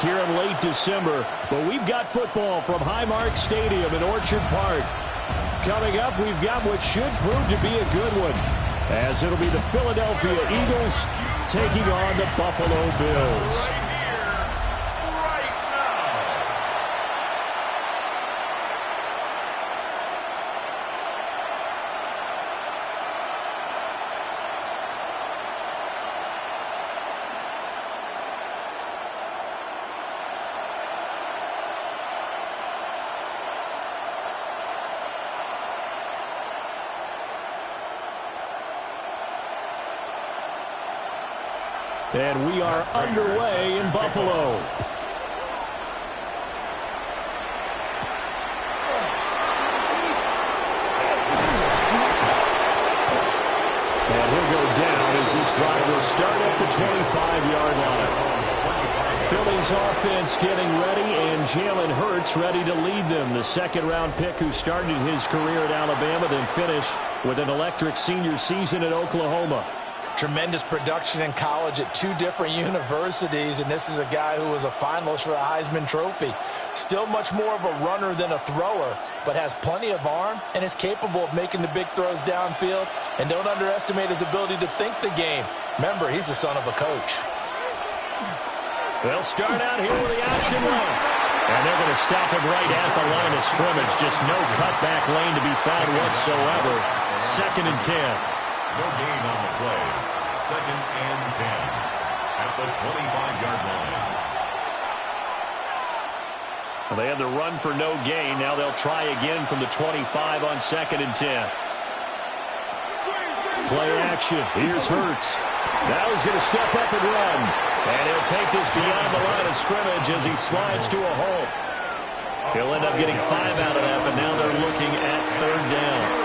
here in late December, but we've got football from Highmark Stadium in Orchard Park. Coming up, we've got what should prove to be a good one, as it'll be the Philadelphia Eagles taking on the Buffalo Bills. And we are underway in Buffalo. And he'll go down as this drive will start at the 25-yard line. Philly's offense getting ready, and Jalen Hurts ready to lead them. The second-round pick who started his career at Alabama, then finished with an electric senior season at Oklahoma. Tremendous production in college at two different universities, and this is a guy who was a finalist for the Heisman Trophy. Still much more of a runner than a thrower, but has plenty of arm and is capable of making the big throws downfield. And don't underestimate his ability to think the game. Remember, he's the son of a coach. They'll start out here with the option left. And they're going to stop him right at the line of scrimmage. Just no cutback lane to be found whatsoever. 2nd and 10. No gain on the play. 2nd and 10 at the 25-yard line. Well, they had the run for no gain. Now they'll try again from the 25 on 2nd and 10. Play action. Here's Hurts. Now he's going to step up and run. And he'll take this beyond the line of scrimmage as he slides to a hole. He'll end up getting 5 out of that, but now they're looking at 3rd down.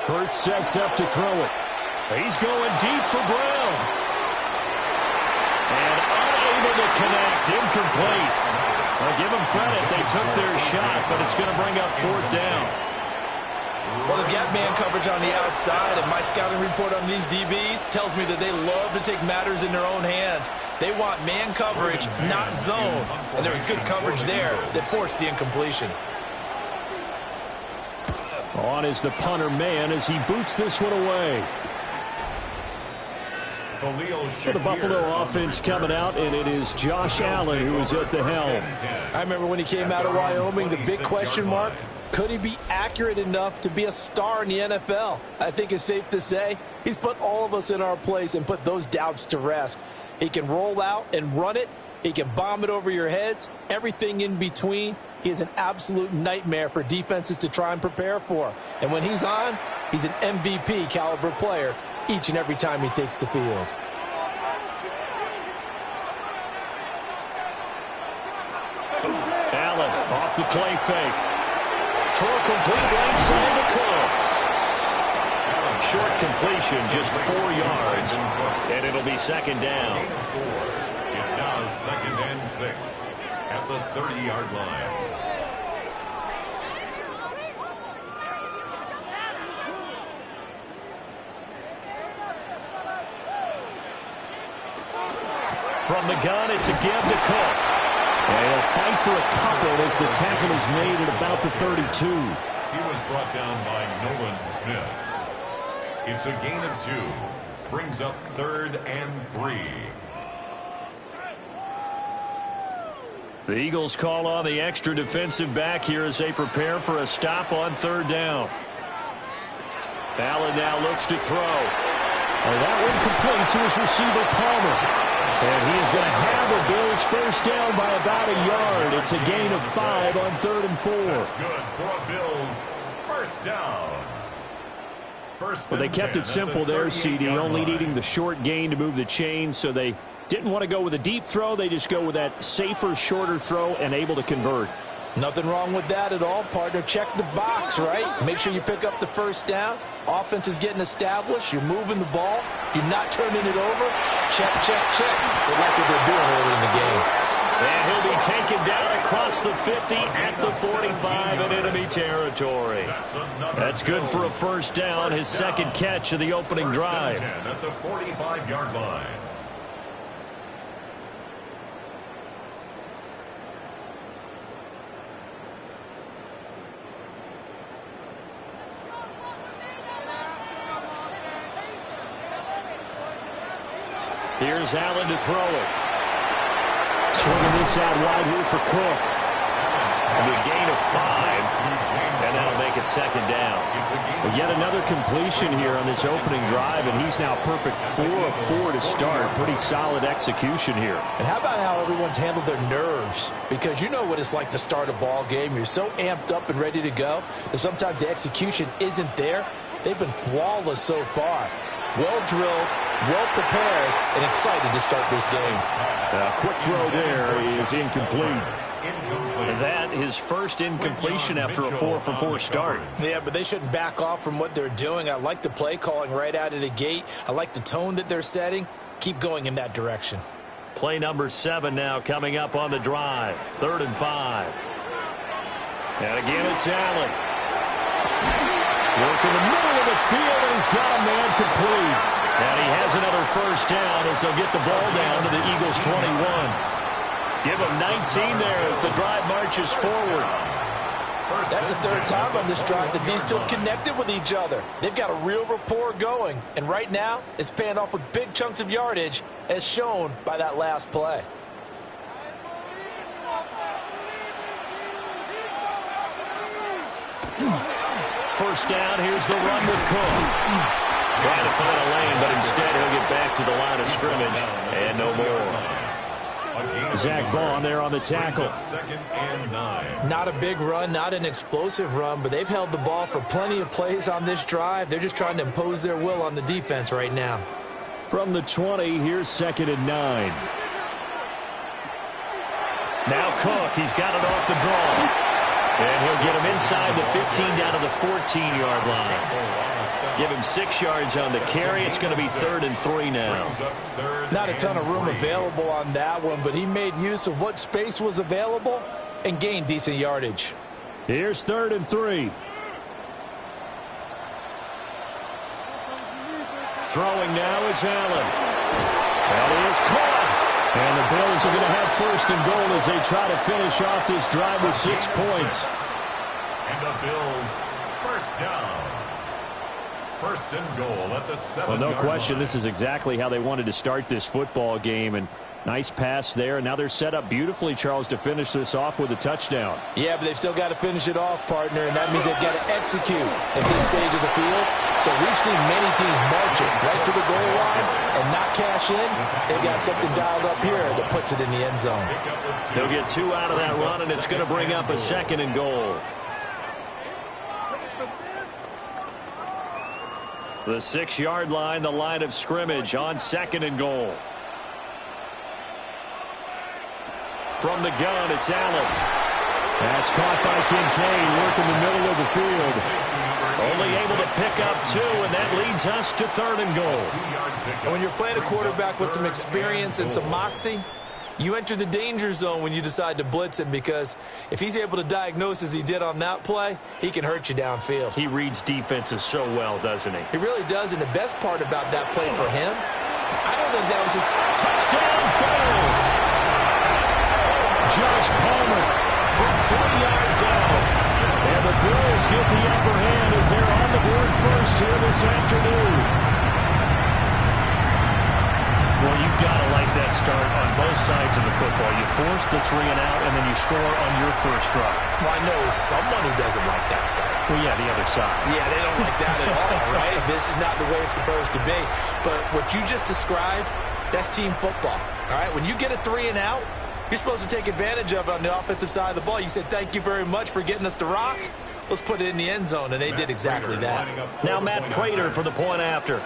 Hurts sets up to throw it. He's going deep for Brown. And unable to connect. Incomplete. I'll give them credit. They took their shot, but it's going to bring up 4th down. Well, they've got man coverage on the outside, and my scouting report on these DBs tells me that they love to take matters in their own hands. They want man coverage, not zone. And there was good coverage there that forced the incompletion. On is the punter man as he boots this one away. For the Buffalo offense coming out, and it is Josh Allen who is at the helm. I remember when he came out of Wyoming, the big question mark, could he be accurate enough to be a star in the NFL? I think it's safe to say he's put all of us in our place and put those doubts to rest. He can roll out and run it. He can bomb it over your heads. Everything in between. He is an absolute nightmare for defenses to try and prepare for. And when he's on, he's an MVP caliber player each and every time he takes the field. Allen off the play fake. Throw complete right side to Cooks. Short completion, just 4 yards. And it'll be 2nd down. It's now 2nd and 6 at the 30-yard line. From the gun, it's a give to Cook. And he'll fight for a couple as the tackle is made at about the 32. He was brought down by Nolan Smith. It's a gain of 2. Brings up 3rd and 3. The Eagles call on the extra defensive back here as they prepare for a stop on 3rd down. Allen now looks to throw. And that one complete to his receiver, Palmer. And he is going to have the Bills first down by about a yard. It's a gain of 5 on 3rd and 4. That's good for Bills. First down. Well, they kept it simple there, CD, only needing the short gain to move the chain, so they didn't want to go with a deep throw. They just go with that safer, shorter throw and able to convert. Nothing wrong with that at all, partner. Check the box, right? Make sure you pick up the first down. Offense is getting established. You're moving the ball. You're not turning it over. Check, check, check. They like what they're doing early in the game. And he'll be taken down across the 50 at the 45 in enemy territory. That's good for a first down, his second catch of the opening drive. At the 45-yard line. Here's Allen to throw it. Swinging this out wide here for Cook. And a gain of 5. And that'll make it second down. Well, yet another completion here on this opening drive, and he's now perfect 4 of 4 to start. Pretty solid execution here. And how about how everyone's handled their nerves? Because you know what it's like to start a ball game. You're so amped up and ready to go that sometimes the execution isn't there. They've been flawless so far. Well drilled, well prepared, and excited to start this game. A quick throw there is incomplete. That his first incompletion after a 4-for-4 start. Yeah, but they shouldn't back off from what they're doing. I like the play calling right out of the gate. I like the tone that they're setting. Keep going in that direction. Play number 7 now coming up on the drive. 3rd and 5. And again, it's Allen. Work in the middle of the field, and he's got a man complete. And he has another first down as they'll get the ball down to the Eagles' 21. Give him 19 there as the drive marches forward. That's the 3rd time on this drive that these two have connected with each other. They've got a real rapport going. And right now, it's paying off with big chunks of yardage, as shown by that last play. First down, here's the run with Cook. Trying to find a lane, but instead he'll get back to the line of scrimmage, and no more. Zach Bond there on the tackle. 2nd and 9. Not a big run, not an explosive run, but they've held the ball for plenty of plays on this drive. They're just trying to impose their will on the defense right now. From the 20, here's 2nd and 9. Now Cook, he's got it off the draw. And he'll get him inside the 15 down to the 14-yard line. Give him 6 yards on the carry. It's going to be 3rd and 3 now. Not a ton of room available on that one, but he made use of what space was available and gained decent yardage. Here's 3rd and 3. Throwing now is Allen. And he is caught. And the Bills are going to have 1st and goal as they try to finish off this drive with 6 points. And the Bills, first down. 1st and goal at the 7-yard line. Well, no question, this is exactly how they wanted to start this football game. And nice pass there. And now they're set up beautifully, Charles, to finish this off with a touchdown. Yeah, but they've still got to finish it off, partner, and that means they've got to execute at this stage of the field. So we've seen many teams marching right to the goal line and not cash in. They've got something dialed up here that puts it in the end zone. They'll get 2 out of that run, and it's going to bring up a 2nd and goal. The 6-yard line, the line of scrimmage on 2nd and goal. From the gun, it's Allen. That's caught by Kincaid, working the middle of the field. Only able to pick up 2, and that leads us to 3rd and goal. And when you're playing a quarterback with some experience and some moxie, you enter the danger zone when you decide to blitz him, because if he's able to diagnose as he did on that play, he can hurt you downfield. He reads defenses so well, doesn't he? He really does, and the best part about that play for him, I don't think that was his Touchdown, Bills! Josh Palmer from 3 yards out. And the Bills get the upper hand as they're on the board first here this afternoon. Well, you've got to like that start on both sides of the football. You force the 3 and out, and then you score on your first drive. Well, I know someone who doesn't like that start. Well, yeah, the other side. Yeah, they don't like that at all, right? This is not the way it's supposed to be. But what you just described, that's team football, all right? When you get a 3 and out, you're supposed to take advantage of it on the offensive side of the ball. You said, thank you very much for getting us the rock. Let's put it in the end zone, and they did exactly that. Now Matt Prater for the point after.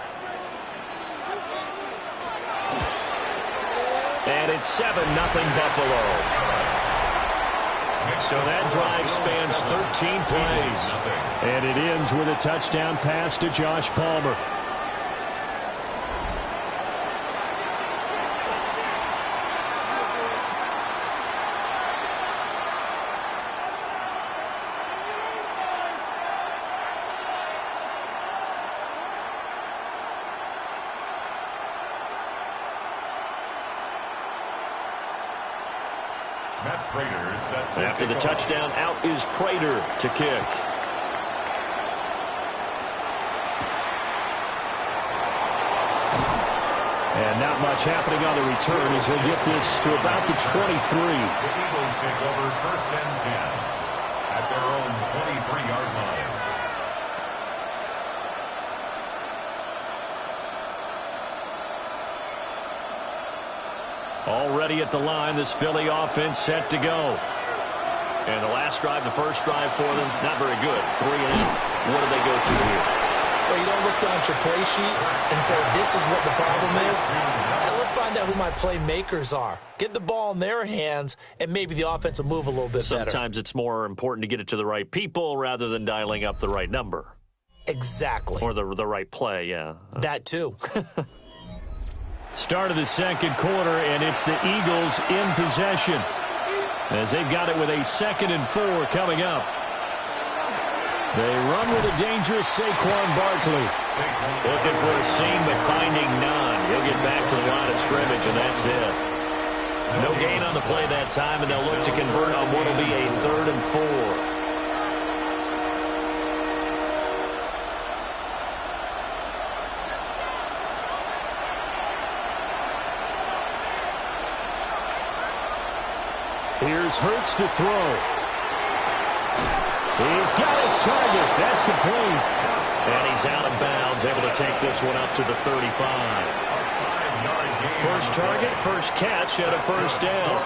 And it's 7-0 Buffalo. So that drive spans 13 plays. And it ends with a touchdown pass to Josh Palmer. Matt Prater set to After the kick off. touchdown, out is Prater to kick. And not much happening on the return as he'll get this to about the 23. The Eagles take over 1st and 10 at their own 23-yard line. Already at the line, this Philly offense set to go. And the last drive, the first drive for them, not very good. 3 and out. What do they go to here? Well, you don't look down at your play sheet and say, this is what the problem is. And let's find out who my playmakers are. Get the ball in their hands, and maybe the offense will move a little bit better. Sometimes it's more important to get it to the right people rather than dialing up the right number. Exactly. Or the right play, yeah. That too. Start of the second quarter, and it's the Eagles in possession as they've got it with a 2nd and 4 coming up. They run with a dangerous Saquon Barkley. Looking for a seam, but finding none. He'll get back to the line of scrimmage, and that's it. No gain on the play that time, and they'll look to convert on what will be a 3rd and 4. Here's Hurts to throw. He's got his target. That's complete. And he's out of bounds, able to take this one up to the 35. First target, first catch, and a first down.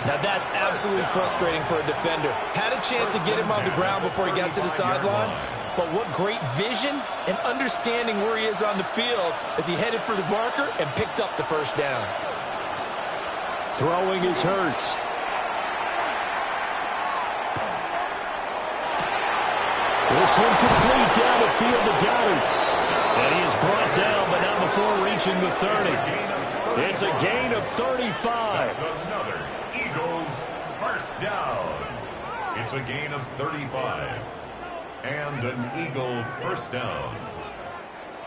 Now that's absolutely frustrating for a defender. Had a chance to get him on the ground before he got to the sideline, but what great vision and understanding where he is on the field as he headed for the marker and picked up the first down. Throwing is Hurts. This one complete down the field to Goddard. And he is brought down, but not before reaching the 30. It's a gain of 35. That's another Eagles first down. It's a gain of 35. And an Eagle first down.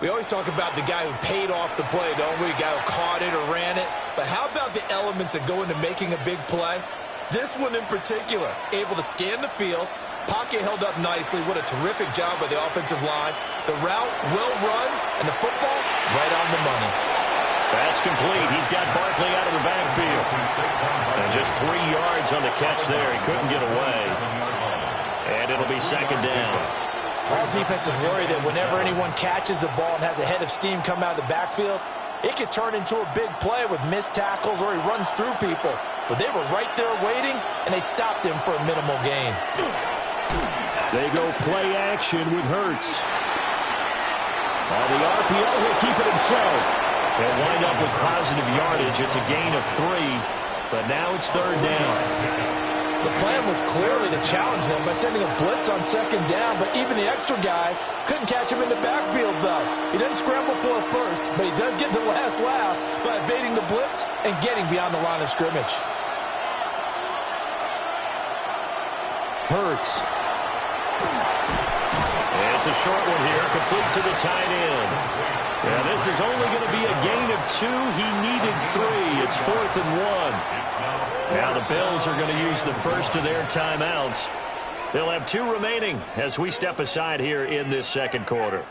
We always talk about the guy who paid off the play, don't we? The guy who caught it or ran it. But how about the elements that go into making a big play? This one in particular, able to scan the field, pocket held up nicely. What a terrific job by the offensive line. The route well run, and the football right on the money. That's complete. He's got Barkley out of the backfield. And just 3 yards on the catch there. He couldn't get away. And it'll be 2nd down. All defenses worry that whenever anyone catches the ball and has a head of steam come out of the backfield, it could turn into a big play with missed tackles or he runs through people. But they were right there waiting, and they stopped him for a minimal gain. They go play action with Hurts. On the RPO, he'll keep it himself. They'll wind up with positive yardage. It's a gain of 3, but now it's 3rd down. The plan was clearly to challenge them by sending a blitz on 2nd down, but even the extra guys couldn't catch him in the backfield, though. He doesn't scramble for a first, but he does get the last laugh by evading the blitz and getting beyond the line of scrimmage. Hurts. It's a short one here, complete to the tight end. Yeah, this is only going to be a gain of 2. He needed 3. It's 4th and 1. Now the Bills are going to use the first of their timeouts. They'll have 2 remaining as we step aside here in this second quarter.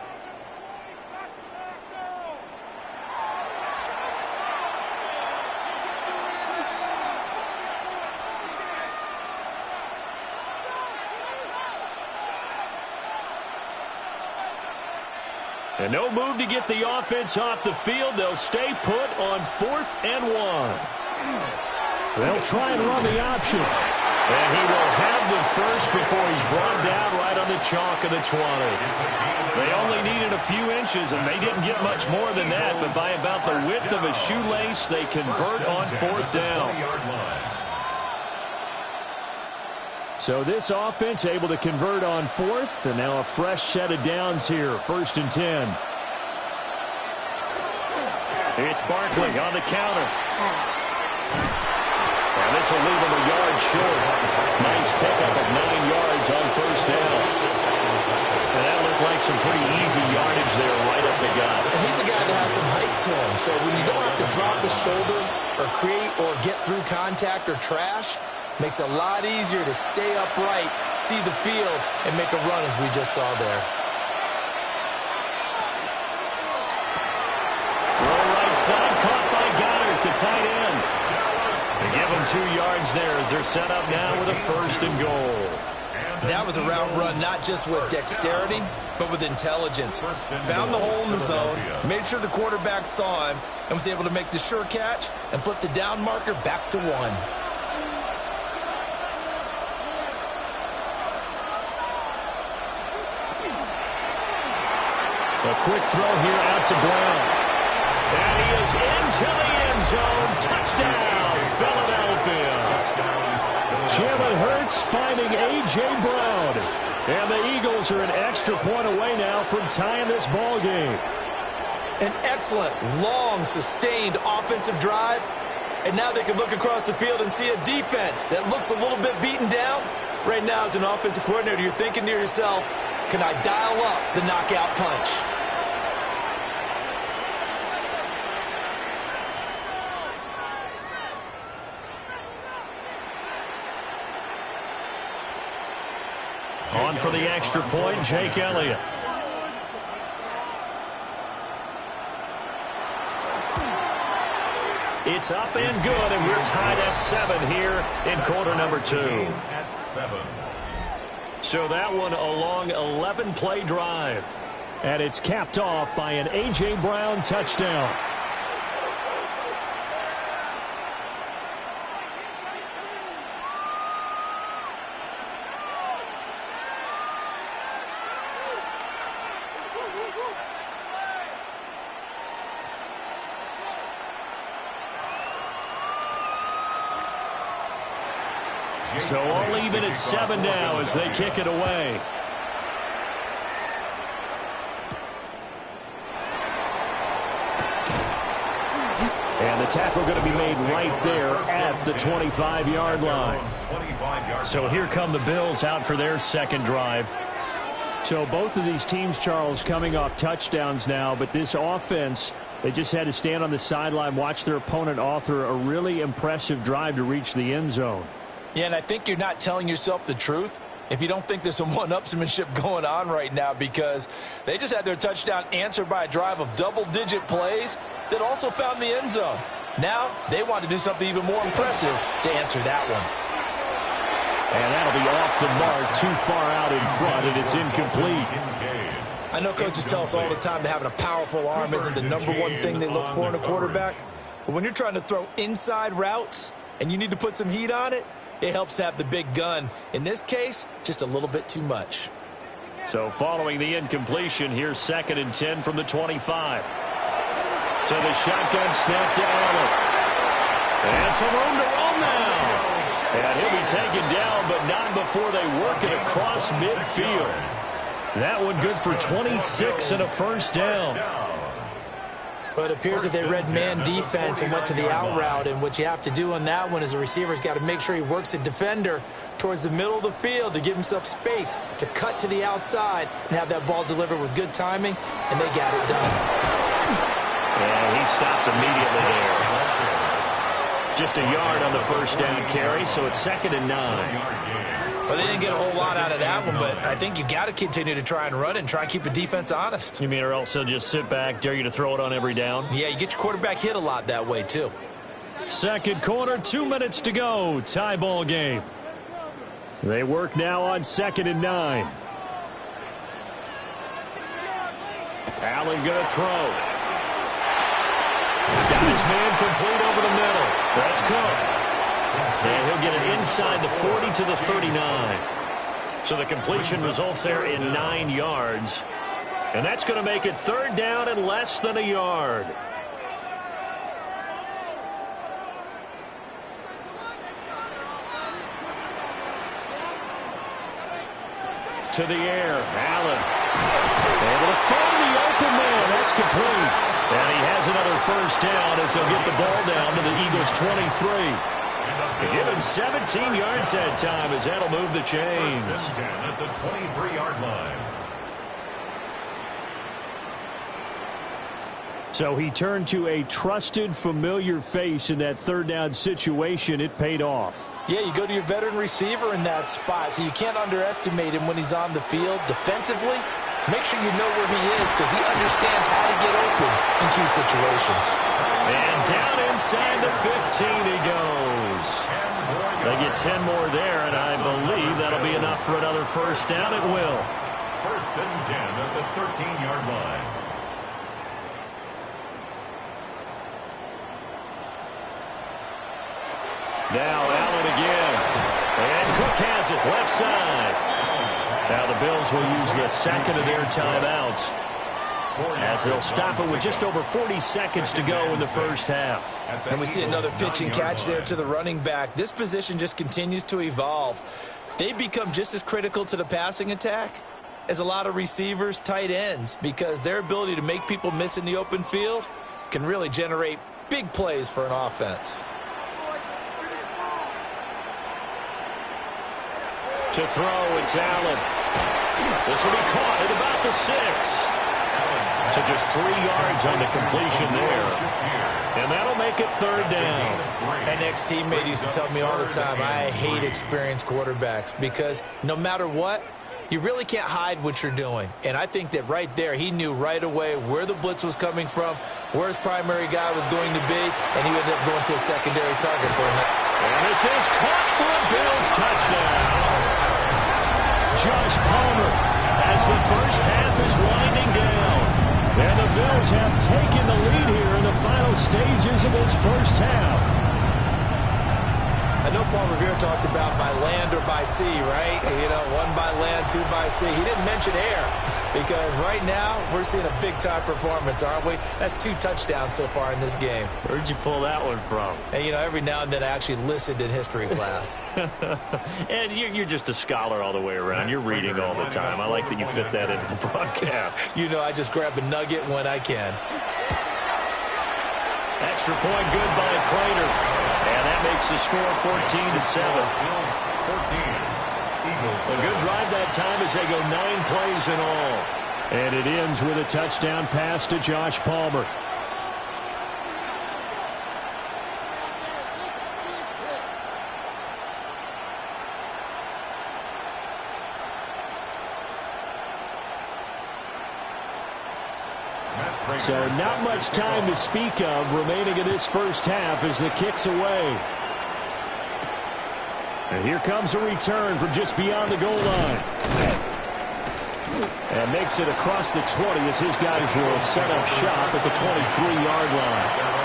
And no move to get the offense off the field. They'll stay put on 4th and 1. They'll try and run the option. And he will have the first before he's brought down right on the chalk of the 20. They only needed a few inches, and they didn't get much more than that. But by about the width of a shoelace, they convert on 4th down. So this offense able to convert on 4th, and now a fresh set of downs here, 1st and 10. It's Barkley on the counter. And this will leave him a yard short. Nice pickup of 9 yards on 1st down. And that looked like get some pretty easy yardage there right up the gut. And he's a guy that has some height to him, so when you don't have to drop the shoulder or create or get through contact or trash, makes it a lot easier to stay upright, see the field, and make a run as we just saw there. Throw right side, caught by Goddard, the tight end. They give him 2 yards there as they're set up now with a 1st and goal. That was a route run not just with dexterity, but with intelligence. Found the hole in the zone, made sure the quarterback saw him, and was able to make the sure catch and flip the down marker back to 1. A quick throw here out to Brown. And he is into the end zone. Touchdown, Philadelphia. Jalen Hurts finding A.J. Brown. And the Eagles are an extra point away now from tying this ball game. An excellent, long, sustained offensive drive. And now they can look across the field and see a defense that looks a little bit beaten down. Right now, as an offensive coordinator, you're thinking to yourself, can I dial up the knockout punch? On for the extra point, Jake Elliott. It's up and good, and we're tied at 7 here in quarter number 2. At 7. So that one a long 11-play drive. And it's capped off by an A.J. Brown touchdown. So I'll leave it at 7 now as they kick it away. And the tackle going to be made right there at the 25-yard line. So here come the Bills out for their second drive. So both of these teams, Charles, coming off touchdowns now, but this offense, they just had to stand on the sideline, watch their opponent author a really impressive drive to reach the end zone. Yeah, and I think you're not telling yourself the truth if you don't think there's some one-upsmanship going on right now, because they just had their touchdown answered by a drive of double-digit plays that also found the end zone. Now they want to do something even more impressive to answer that one. And that'll be off the mark, too far out in front, and it's incomplete. I know coaches tell us all the time that having a powerful arm isn't the number one thing they look for in a quarterback. But when you're trying to throw inside routes and you need to put some heat on it, it helps to have the big gun. In this case, just a little bit too much. So following the incompletion, here's 2nd and 10 from the 25. So the shotgun snap to Allen. And some room to roll now. And he'll be taken down, but not before they work it across midfield. That one good for 26 and a first down. But it appears that they read man defense and went to the out route, and what you have to do on that one is the receiver's got to make sure he works the defender towards the middle of the field to give himself space to cut to the outside and have that ball delivered with good timing, and they got it done. And he stopped immediately there. Just a yard on the first down carry, so it's 2nd and 9. Well, they didn't get a whole lot out of that one, but I think you got to continue to try and run and try and keep the defense honest. You mean or else they'll just sit back, dare you to throw it on every down? Yeah, you get your quarterback hit a lot that way, too. Second quarter, 2 minutes to go. Tie ball game. They work now on 2nd and 9. Allen going to throw. Got his man complete over the middle. That's Cook. And he'll get it inside the 40 to the 39. So the completion results there in 9 yards. And that's going to make it 3rd down and less than a yard. To the air, Allen. Able to find the open man. That's complete. And he has another first down as they'll get the ball down to the Eagles' 23. They give him 17 yards that time as that'll move the chains. First and 10 at the 23-yard line. So he turned to a trusted, familiar face in that third down situation. It paid off. Yeah, you go to your veteran receiver in that spot, so you can't underestimate him when he's on the field defensively. Make sure you know where he is because he understands how to get open in key situations. And down inside the 15 he goes. They get 10 more there, and I believe that'll be enough for another first down. It will. First and 10 at the 13-yard line. Now Allen again. And Cook has it left side. Now the Bills will use the second of their timeouts as they'll stop it with just over 40 seconds to go in the first half. And we see another pitch and catch there to the running back. This position just continues to evolve. They become just as critical to the passing attack as a lot of receivers, tight ends, because their ability to make people miss in the open field can really generate big plays for an offense. To throw, it's Allen. This will be caught at about the 6. So just 3 yards on the completion there. And that'll make it third down. An ex-teammate used to tell me all the time, I hate experienced quarterbacks because no matter what, you really can't hide what you're doing. And I think that right there, he knew right away where the blitz was coming from, where his primary guy was going to be, and he ended up going to a secondary target for him. And this is caught for a Bills touchdown. Josh Palmer as the first half is winding down. And the Bills have taken the lead here in the final stages of this first half. I know Paul Revere talked about by land or by sea, right? You know, 1 by land, 2 by sea. He didn't mention air because right now we're seeing a big-time performance, aren't we? That's 2 touchdowns so far in this game. Where'd you pull that one from? And, you know, every now and then I actually listened in history class. And you're just a scholar all the way around. You're reading all the time. I like that you fit that into the broadcast. You know, I just grab a nugget when I can. Extra point good by Crater. And that makes the score 14-7. A good drive that time as they go 9 plays in all. And it ends with a touchdown pass to Josh Palmer. So not much time to speak of remaining in this first half as the kick's away. And here comes a return from just beyond the goal line. And makes it across the 20 as his guys will set up shop at the 23-yard line.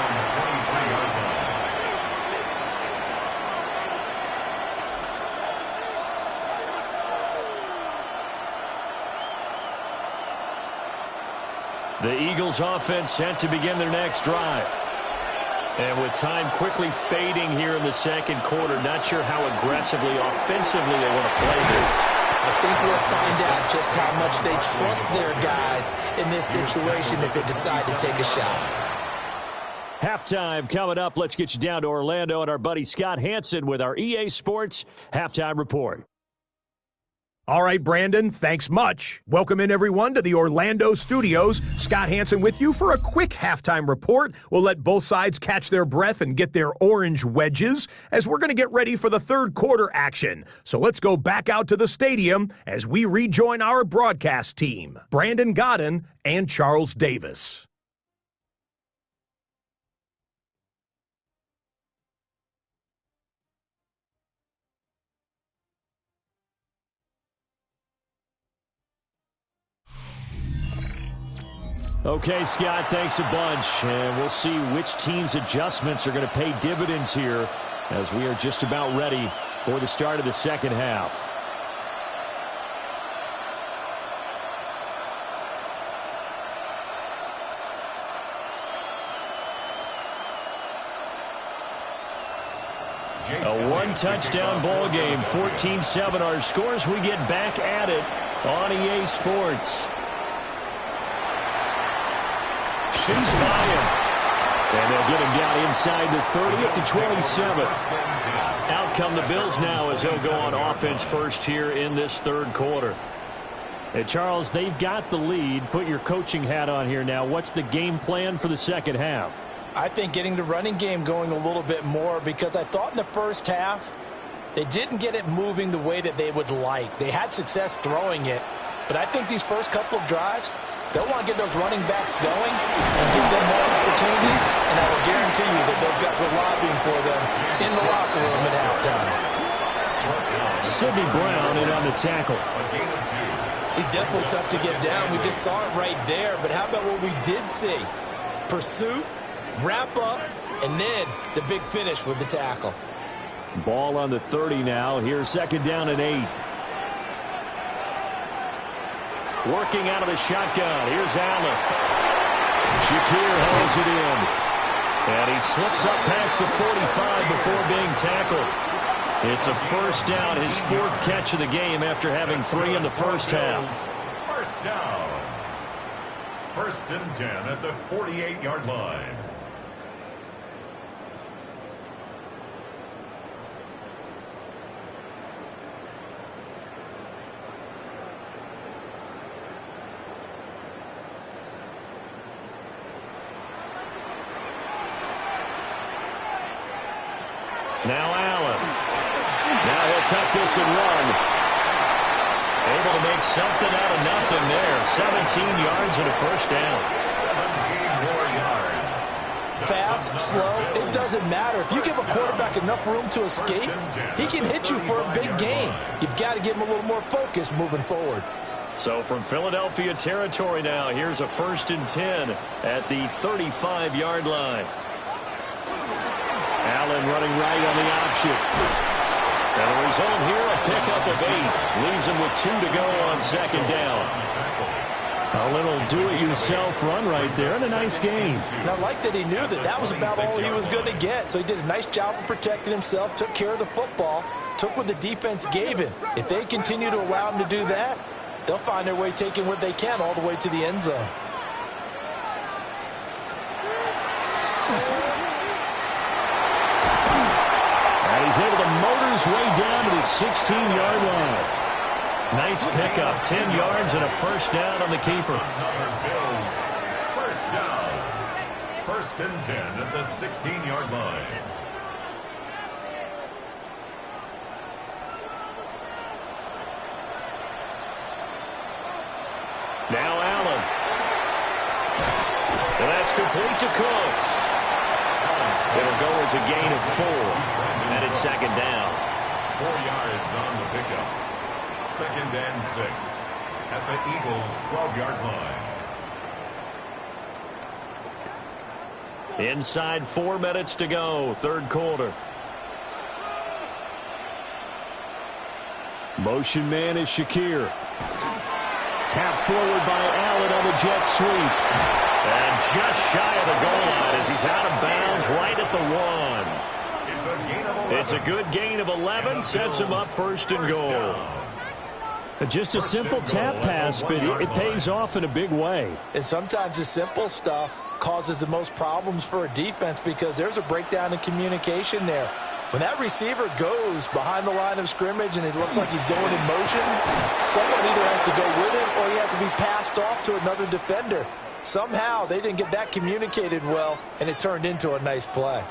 The Eagles offense set to begin their next drive. And with time quickly fading here in the second quarter, not sure how aggressively, offensively they want to play this. I think we'll find out just how much they trust their guys in this situation if they decide to take a shot. Halftime coming up. Let's get you down to Orlando and our buddy Scott Hansen with our EA Sports Halftime Report. All right, Brandon, thanks much. Welcome in, everyone, to the Orlando studios. Scott Hansen with you for a quick halftime report. We'll let both sides catch their breath and get their orange wedges as we're going to get ready for the third quarter action. So let's go back out to the stadium as we rejoin our broadcast team, Brandon Godden and Charles Davis. Okay, Scott, thanks a bunch. And we'll see which team's adjustments are going to pay dividends here as we are just about ready for the start of the second half. A one-touchdown ball game, 14-7 our scores. We get back at it on EA Sports. She's by him. And they'll get him down inside the 30 at the 27. Out come the Bills now as they'll go on offense first here in this third quarter. Hey, Charles, they've got the lead. Put your coaching hat on here now. What's the game plan for the second half? I think getting the running game going a little bit more, because I thought in the first half they didn't get it moving the way that they would like. They had success throwing it, but I think these first couple of drives, they'll want to get those running backs going and give them more opportunities, and I will guarantee you that those guys were lobbying for them in the locker room at halftime. Sidney Brown in on the tackle. He's definitely tough to get down. We just saw it right there, but how about what we did see? Pursuit, wrap up, and then the big finish with the tackle. Ball on the 30 now. Here's second down and 8. Working out of the shotgun. Here's Allen. Shakir hauls it in. And he slips up past the 45 before being tackled. It's a first down, his 4th catch of the game after having 3 in the first half. First down. 1st and 10 at the 48-yard line. Now Allen. Now he'll tuck this and run. Able to make something out of nothing there. 17 yards and a first down. 17 more yards. Fast, slow, it doesn't matter. If you give a quarterback enough room to escape, he can hit you for a big gain. You've got to give him a little more focus moving forward. So from Philadelphia territory now, here's a 1st and 10 at the 35-yard line. Allen running right on the option. And the result here, a pickup of 8. Leaves him with 2 to go on second down. A little do-it-yourself run right there, and a nice gain. And I like that he knew that that was about all he was going to get. So he did a nice job of protecting himself, took care of the football, took what the defense gave him. If they continue to allow him to do that, they'll find their way taking what they can all the way to the end zone. He's able to motor his way down to the 16-yard line. Nice pickup, 10 yards and a first down on the keeper. Bills. First down. 1st and 10 at the 16-yard line. Now Allen. And that's complete to Cooks. It'll go as a gain of 4. And it's second down. 4 yards on the pickup. 2nd and 6 at the Eagles' 12-yard line. Inside 4 minutes to go, 3rd quarter. Motion man is Shakir. Tap forward by Allen on the jet sweep. And just shy of the goal line as he's out of bounds right at the 1. It's a good gain of 11, sets him up 1st and goal. Just a simple tap pass, but it pays off in a big way. And sometimes the simple stuff causes the most problems for a defense because there's a breakdown in communication there. When that receiver goes behind the line of scrimmage and it looks like he's going in motion, someone either has to go with him or he has to be passed off to another defender. Somehow they didn't get that communicated well, and it turned into a nice play.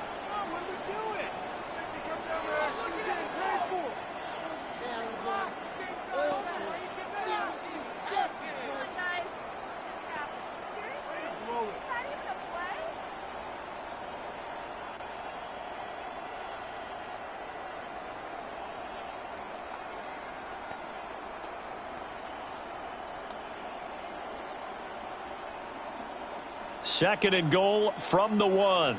Second and goal from the 1.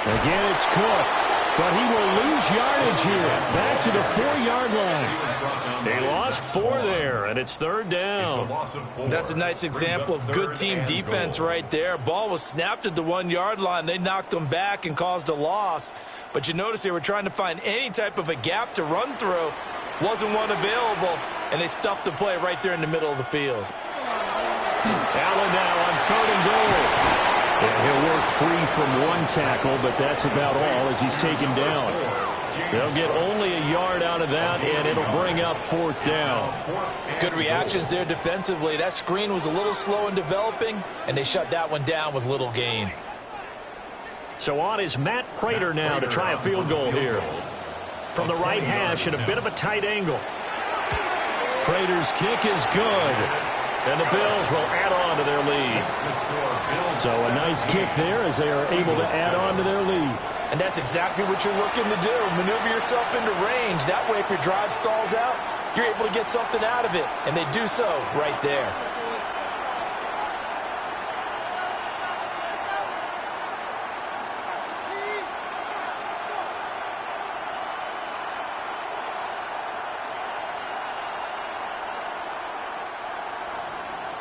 Again, it's Cook, but he will lose yardage here. Back to the 4-yard line. They lost 4 there, and it's 3rd down. That's a nice example of good team defense right there. Ball was snapped at the 1-yard line. They knocked them back and caused a loss. But you notice they were trying to find any type of a gap to run through. Wasn't one available, and they stuffed the play right there in the middle of the field. Allen now on 3rd and goal. And he'll work free from one tackle, but that's about all as he's taken down. They'll get only a yard out of that, and it'll bring up 4th down. Good reactions there defensively. That screen was a little slow in developing, and they shut that one down with little gain. So on is Matt Prater now to try a field goal here. From the right hash at a bit of a tight angle. Prater's kick is good. And the Bills will add on to their lead. So a nice kick there as they are able to add on to their lead. And that's exactly what you're looking to do. Maneuver yourself into range. That way, if your drive stalls out, you're able to get something out of it. And they do so right there.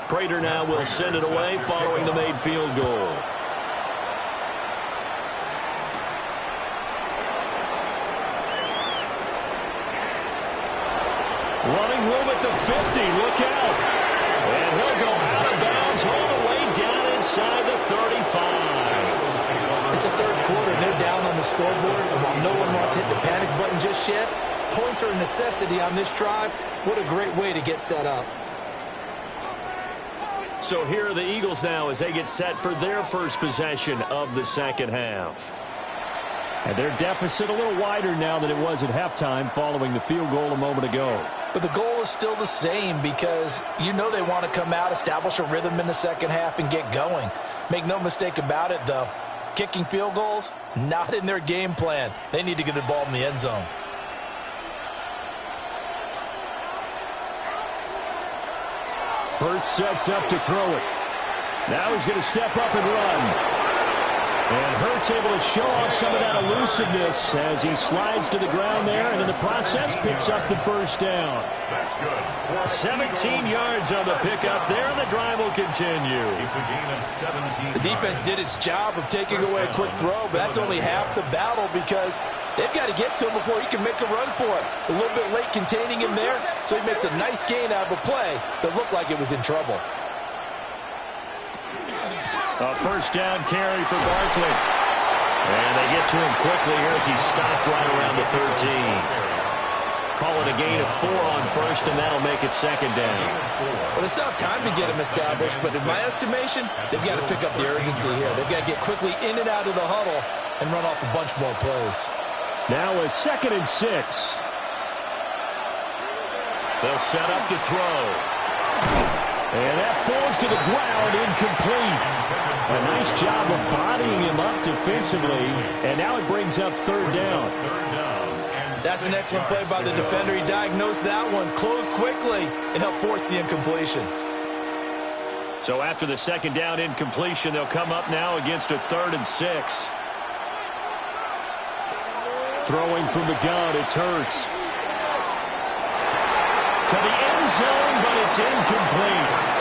Prater now will send it away following the made field goal. Running room at the 50. Look out. And he'll go out of bounds all the way down inside the 35. It's the third quarter, and they're down on the scoreboard. And while no one wants to hit the panic button just yet, points are a necessity on this drive. What a great way to get set up. So here are the Eagles now as they get set for their first possession of the second half. And their deficit a little wider now than it was at halftime following the field goal a moment ago. But the goal is still the same because you know they want to come out, establish a rhythm in the second half, and get going. Make no mistake about it, though. Kicking field goals, not in their game plan. They need to get the ball in the end zone. Hurts sets up to throw it. Now he's going to step up and run. And Hurts able to show off some of that elusiveness as he slides to the ground there and in the process picks up the first down. That's good. 17 yards on the pickup there, and the drive will continue. It's a gain of 17. The defense did its job of taking away a quick throw, but that's only half the battle because they've got to get to him before he can make a run for it. A little bit late containing him there, so he makes a nice gain out of a play that looked like it was in trouble. A first down carry for Barkley. And they get to him quickly here as he's stopped right around the 13. Call it a gain of 4 on first, and that'll make it second down. Well, they still have time to get him established, but in my estimation, they've got to pick up the urgency here. They've got to get quickly in and out of the huddle and run off a bunch more plays. Now a 2nd and 6. They'll set up to throw. And that falls to the ground, incomplete. A nice job of bodying him up defensively, and now it brings up 3rd down. That's an excellent play by the defender. He diagnosed that one, closed quickly, and helped force the incompletion. So after the second down incompletion, they'll come up now against a 3rd and 6. Throwing from the gun, it's Hurts. To the end zone, but it's incomplete.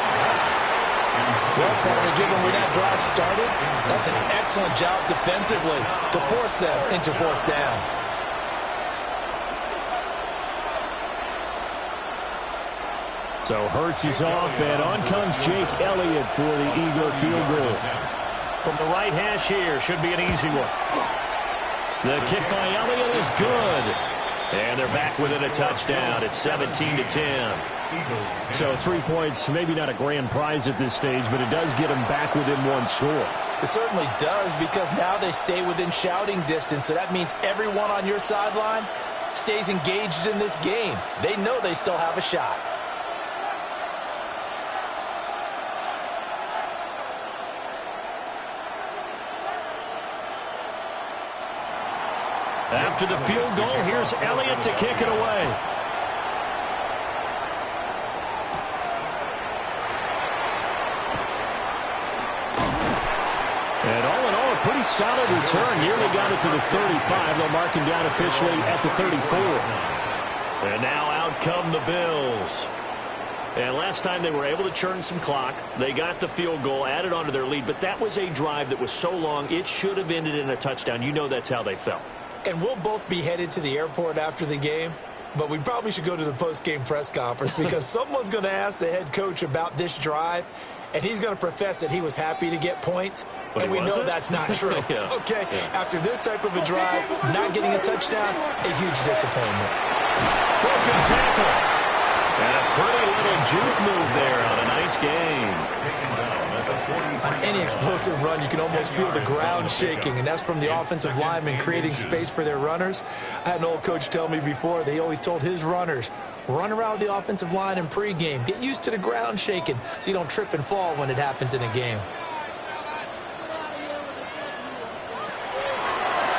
Well, partner, given where that drive started, that's an excellent job defensively to force them into 4th down. So Hurts is off, and on comes Jake Elliott for the Eagle field goal. From the right hash here, should be an easy one. The kick by Elliott is good. And they're back within a touchdown. It's 17-10. So 3 points, maybe not a grand prize at this stage, but it does get them back within 1 score. It certainly does, because now they stay within shouting distance, so that means everyone on your sideline stays engaged in this game. They know they still have a shot. After the field goal, here's Elliott to kick it away. And all in all, a pretty solid return. Nearly got it to the 35. They'll mark him down officially at the 34. And now out come the Bills. And last time they were able to churn some clock. They got the field goal, added on to their lead. But that was a drive that was so long, it should have ended in a touchdown. You know that's how they felt. And we'll both be headed to the airport after the game, but we probably should go to the post-game press conference because someone's going to ask the head coach about this drive and he's going to profess that he was happy to get points, and we know that's not true. Yeah. Okay, after this type of a drive, not getting a touchdown, a huge disappointment. Broken tackle. And a pretty little juke move there on a nice game. On any explosive run, you can almost feel the ground shaking, and that's from the offensive linemen creating space for their runners. I had an old coach tell me before, they always told his runners, run around the offensive line in pregame. Get used to the ground shaking so you don't trip and fall when it happens in a game.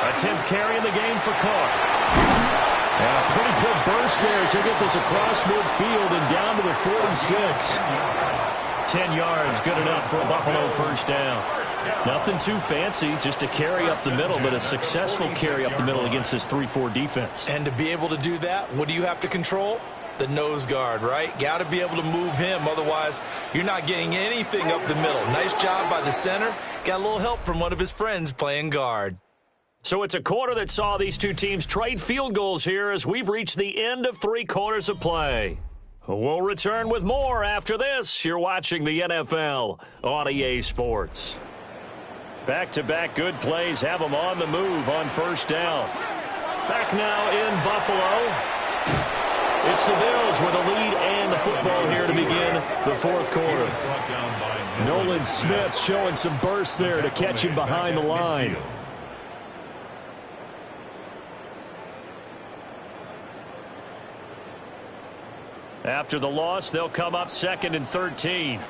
A 10th carry in the game for Carr. And a pretty quick burst there as he'll get this across midfield and down to the 46. 10 yards, good enough for a Buffalo first down. Nothing too fancy, just a carry up the middle, but a successful carry up the middle against this 3-4 defense. And to be able to do that, what do you have to control? The nose guard, right? Got to be able to move him, otherwise you're not getting anything up the middle. Nice job by the center. Got a little help from one of his friends playing guard. So it's a quarter that saw these two teams trade field goals here as we've reached the end of 3 quarters of play. We'll return with more after this. You're watching the NFL on EA Sports. Back-to-back good plays have them on the move on first down. Back now in Buffalo. It's the Bills with a lead and the football here to begin the 4th quarter. Nolan Smith showing some burst there to catch him behind the line. After the loss, they'll come up 2nd and 13.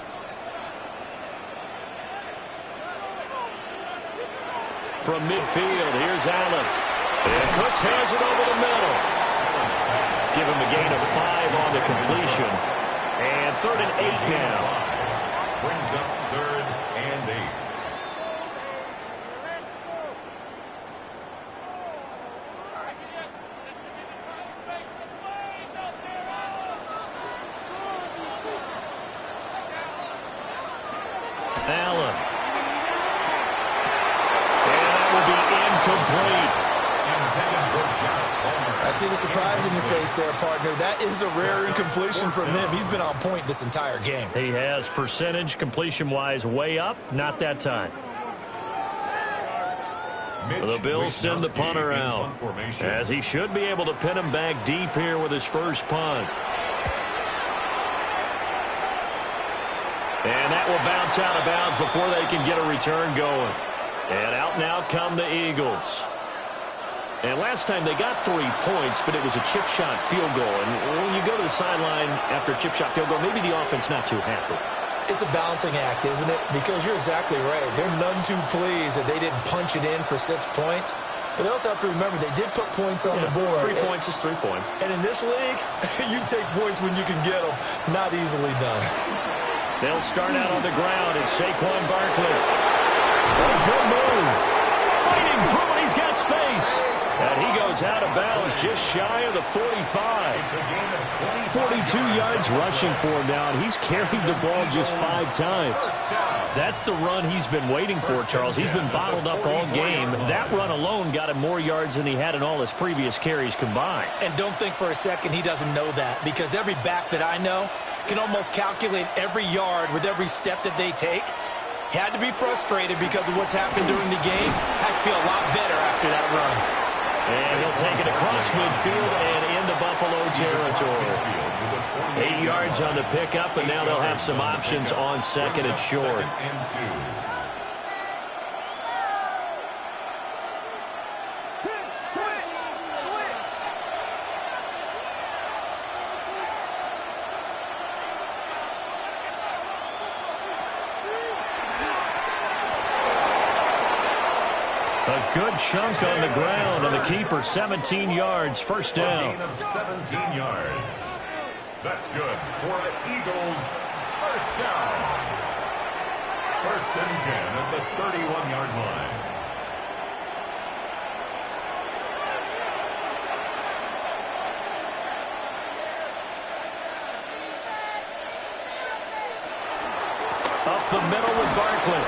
From midfield, here's Allen. And Cooks has it over the middle. Give him a gain of 5 on the completion. And 3rd and 8 now. Brings up 3rd and 8. Allen. And that will be incomplete. I see the surprise in your face there, partner. That is a rare incompletion from him. He's been on point this entire game. He has percentage completion-wise way up. Not that time. The Bills send the punter out, as he should be able to pin him back deep here with his first punt. And that will bounce out of bounds before they can get a return going. And out now come the Eagles. And last time they got 3 points, but it was a chip shot field goal. And when you go to the sideline after a chip shot field goal, maybe the offense not too happy. It's a balancing act, isn't it? Because you're exactly right. They're none too pleased that they didn't punch it in for 6 points. But they also have to remember they did put points on the board. 3 points is 3 points. And in this league, you take points when you can get them. Not easily done. They'll start out on the ground. It's Saquon Barkley. A good move. Fighting through it. He's got space. And he goes out of bounds just shy of the 45. 42 yards rushing for him now, and he's carried the ball just 5 times. That's the run he's been waiting for, Charles. He's been bottled up all game. That run alone got him more yards than he had in all his previous carries combined. And don't think for a second he doesn't know that, because every back that I know can almost calculate every yard with every step that they take. Had to be frustrated because of what's happened during the game. Has to feel a lot better after that run. And he'll take it across midfield and into Buffalo territory. 8 yards on the pickup, and now they'll have some options on 2nd and short. A good chunk on the ground, and the keeper 17 yards, first down. A gain of 17 yards. That's good for the Eagles. First down. 1st and 10 at the 31-yard line. Up the middle with Barkley.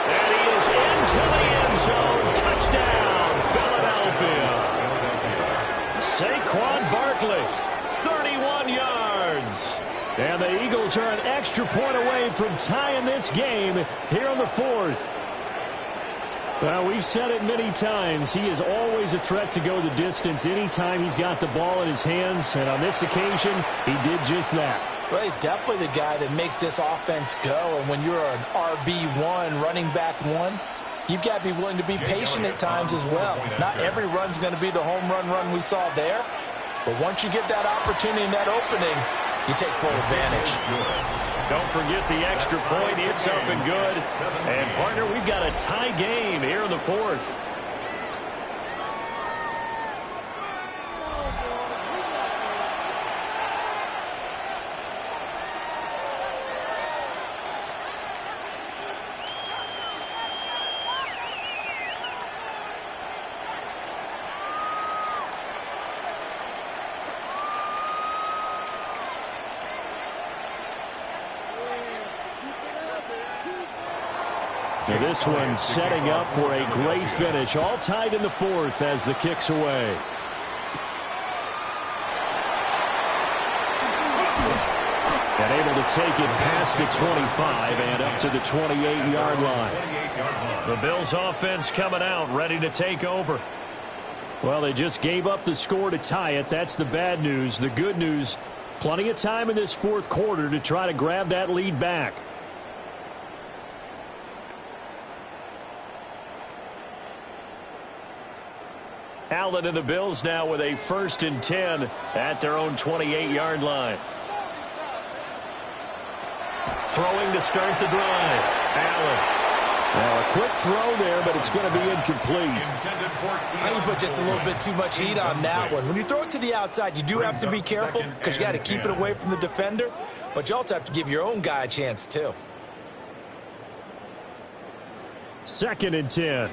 And he is into the end zone. Touchdown, Philadelphia. Saquon Barkley, 31 yards. And the Eagles are an extra point away from tying this game here in the fourth. Well, we've said it many times. He is always a threat to go the distance anytime he's got the ball in his hands. And on this occasion, he did just that. Well, he's definitely the guy that makes this offense go. And when you're an RB1, running back one, you've got to be willing to be patient at times as well. Not every run's going to be the home run we saw there. But once you get that opportunity and that opening, you take full advantage. Don't forget the extra point. It's up and good. And, partner, we've got a tie game here in the fourth. So this one setting up for a great finish. All tied in the fourth as the kick's away. And able to take it past the 25 and up to the 28-yard line. The Bills offense coming out, ready to take over. Well, they just gave up the score to tie it. That's the bad news. The good news, plenty of time in this fourth quarter to try to grab that lead back. Allen and the Bills now with a 1st and 10 at their own 28-yard line. Throwing to start the drive. Allen. Now, a quick throw there, but it's going to be incomplete. I think you put just a little bit too much heat on that one. When you throw it to the outside, you do have to be careful because you got to keep it away from the defender, but you also have to give your own guy a chance, too. 2nd and 10.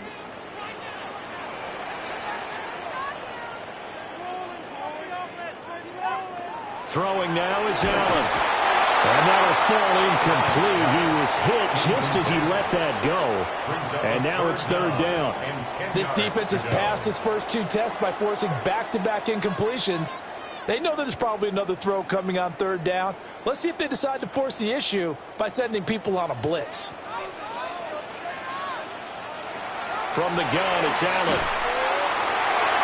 Throwing now is Allen. And that'll fall incomplete. He was hit just as he let that go. And now it's 3rd down. This defense has passed its first 2 tests by forcing back-to-back incompletions. They know that there's probably another throw coming on 3rd down. Let's see if they decide to force the issue by sending people on a blitz. From the gun, it's Allen.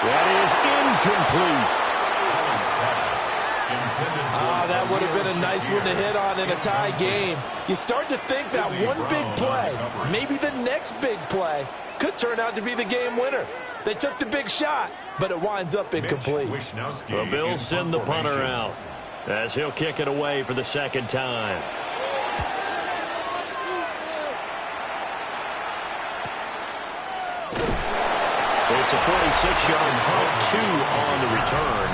That is incomplete. That would have been a nice one to hit on in a tie game. You start to think that one big play, maybe the next big play, could turn out to be the game winner. They took the big shot, but it winds up incomplete. The Bills send the punter out as he'll kick it away for the 2nd time. It's a 46-yard punt, 2 on the return.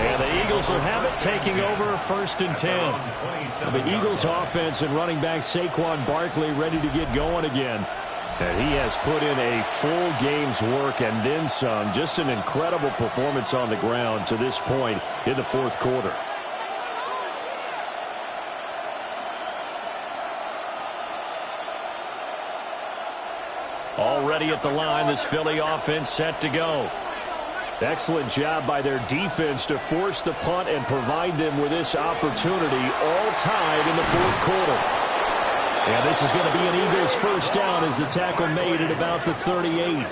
And the Eagles will have it, taking over 1st and 10. The Eagles offense and running back Saquon Barkley ready to get going again. And he has put in a full game's work and then some. Just an incredible performance on the ground to this point in the fourth quarter. Already at the line, this Philly offense set to go. Excellent job by their defense to force the punt and provide them with this opportunity, all tied in the fourth quarter. And this is going to be an Eagles 1st down as the tackle made at about the 38.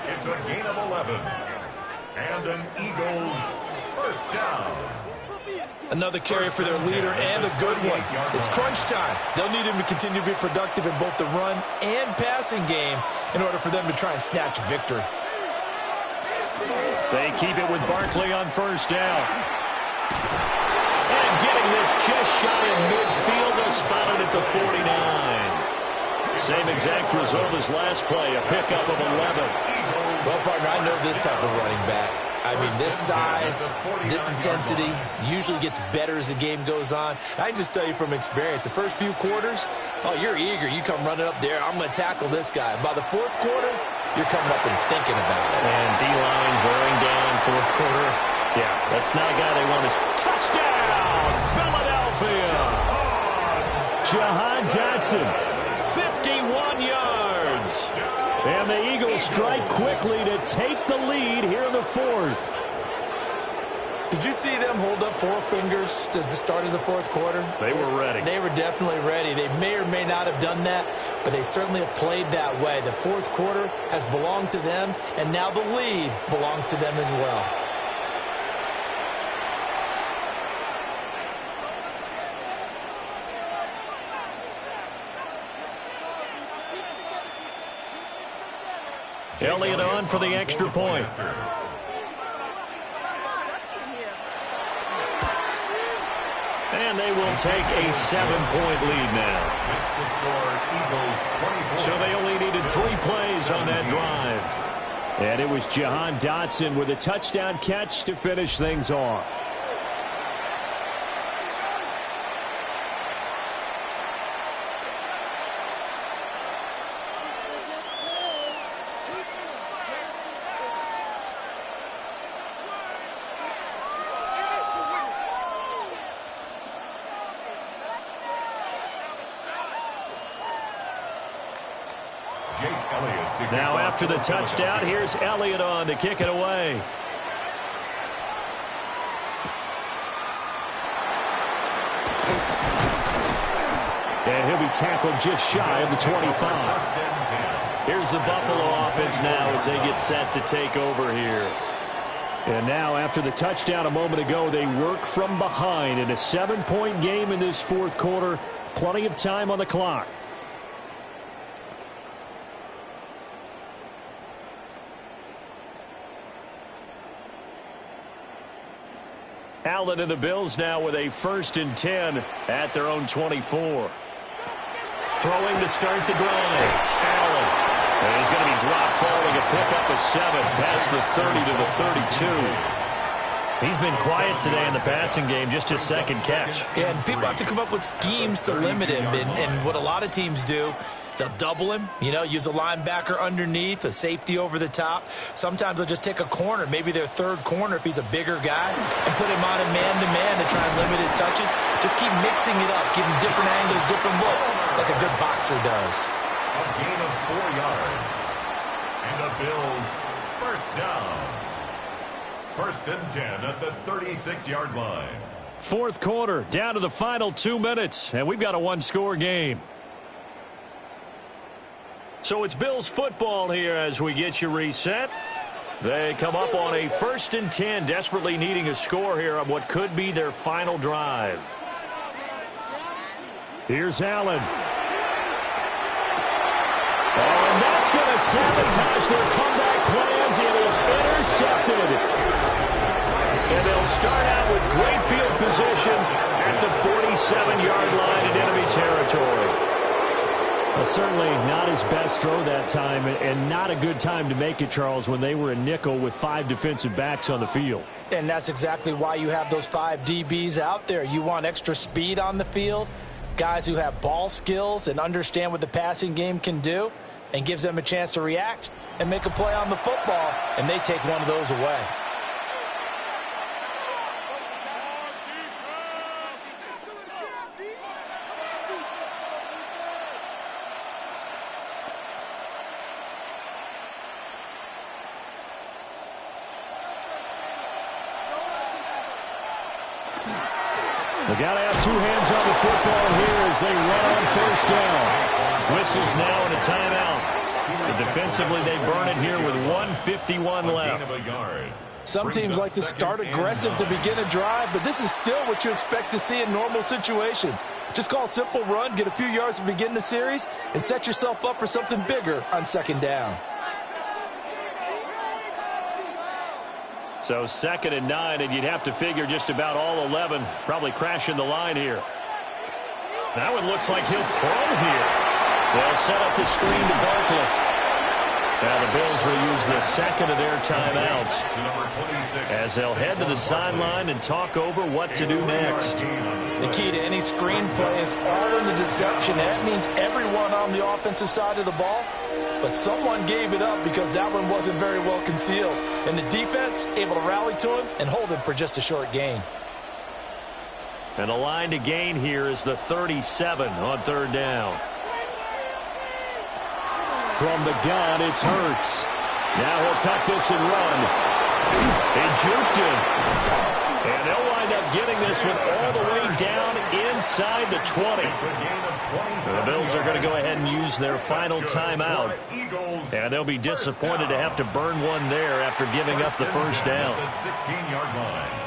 It's a gain of 11. And an Eagles 1st down. Another carry for their leader and a good one. It's crunch time. They'll need him to continue to be productive in both the run and passing game in order for them to try and snatch victory. They keep it with Barkley on 1st down. And getting this just shy in midfield, they'll spot it at the 49. Same exact result as last play, a pickup of 11. Well, partner, I know this type of running back. I mean, this size, this intensity usually gets better as the game goes on. I can just tell you from experience, the first few quarters, oh, you're eager. You come running up there, I'm going to tackle this guy. By the fourth quarter, you're coming up and thinking about it. And D-line bearing down fourth quarter. Yeah, that's not a guy they want to... Touchdown, Philadelphia! Jahan Dotson, 51 yards. And the Eagles strike quickly to take the lead here in the fourth. Did you see them hold up 4 fingers at the start of the fourth quarter? They were ready. They were definitely ready. They may or may not have done that, but they certainly have played that way. The fourth quarter has belonged to them, and now the lead belongs to them as well. Elliott on for the extra point. And they will take a 7-point lead now. Makes the score Eagles 24. So they only needed 3 plays on that drive. And it was Jahan Dotson with a touchdown catch to finish things off. Now after the touchdown, here's Elliott on to kick it away. And he'll be tackled just shy of the 25. Here's the Buffalo offense now as they get set to take over here. And now after the touchdown a moment ago, they work from behind in a 7-point game in this fourth quarter. Plenty of time on the clock. Allen and the Bills now with a 1st and 10 at their own 24. Throwing to start the drive. Allen. And he's going to be dropped following a pickup of 7 past the 30 to the 32. He's been quiet today in the passing game, just his 2nd catch. Yeah, and people have to come up with schemes to limit him. And what a lot of teams do, they'll double him, use a linebacker underneath, a safety over the top. Sometimes they'll just take a corner, maybe their 3rd corner if he's a bigger guy, and put him on a man-to-man to try and limit his touches. Just keep mixing it up, give him different angles, different looks, like a good boxer does. A gain of 4 yards. And the Bills first down. 1st and 10 at the 36-yard line. Fourth quarter, down to the final 2 minutes, and we've got a 1-score game. So it's Bills football here as we get you reset. They come up on a 1st and 10, desperately needing a score here on what could be their final drive. Here's Allen. Oh, and that's going to sabotage their comeback plans. It is intercepted. And they'll start out with great field position at the 47-yard line in enemy territory. Well, certainly not his best throw that time, and not a good time to make it, Charles, when they were in nickel with 5 defensive backs on the field. And that's exactly why you have those 5 DBs out there. You want extra speed on the field, guys who have ball skills and understand what the passing game can do, and gives them a chance to react and make a play on the football, and they take one of those away. They got to have 2 hands on the football here as they run on 1st down. Whistles now and a timeout. So defensively, they burn it here with 1:51 left. Some teams like to start aggressive to begin a drive, but this is still what you expect to see in normal situations. Just call a simple run, get a few yards to begin the series, and set yourself up for something bigger on 2nd down. So 2nd and 9, and you'd have to figure just about all 11 probably crashing the line here. That one looks like he'll throw here. They'll set up the screen to Barkley. Now the Bills will use the 2nd of their timeouts as they'll head to the sideline and talk over what to do next. The key to any screen play is all in the deception. That means everyone on the offensive side of the ball, but someone gave it up because that one wasn't very well concealed. And the defense able to rally to him and hold him for just a short gain. And the line to gain here is the 37 on 3rd down. From the gun, it's Hurts. Now he'll tuck this and run. He juked him. And they'll wind up getting this one all the way down inside the 20. The Bills are going to go ahead and use their final timeout. And they'll be disappointed to have to burn one there after giving up the first down. The 16-yard line.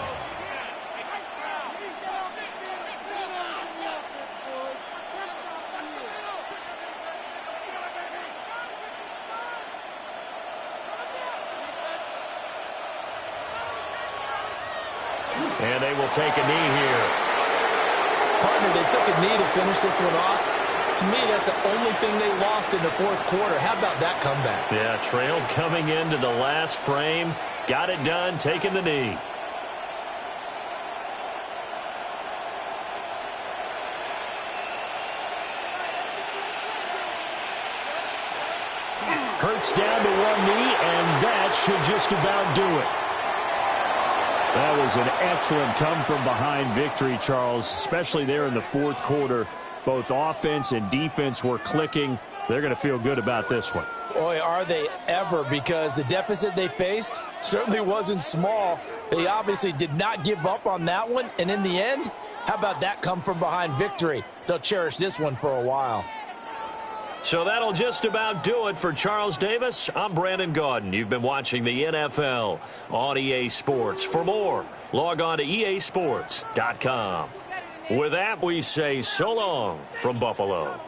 And they will take a knee here. Partner, they took a knee to finish this one off. To me, that's the only thing they lost in the fourth quarter. How about that comeback? Yeah, trailed coming into the last frame. Got it done, taking the knee. Hurts down to one knee, and that should just about do it. That was an excellent come-from-behind victory, Charles, especially there in the fourth quarter. Both offense and defense were clicking. They're going to feel good about this one. Boy, are they ever, because the deficit they faced certainly wasn't small. They obviously did not give up on that one, and in the end, how about that come-from-behind victory? They'll cherish this one for a while. So that'll just about do it for Charles Davis. I'm Brandon Gaudin. You've been watching the NFL on EA Sports. For more, log on to easports.com. With that, we say so long from Buffalo.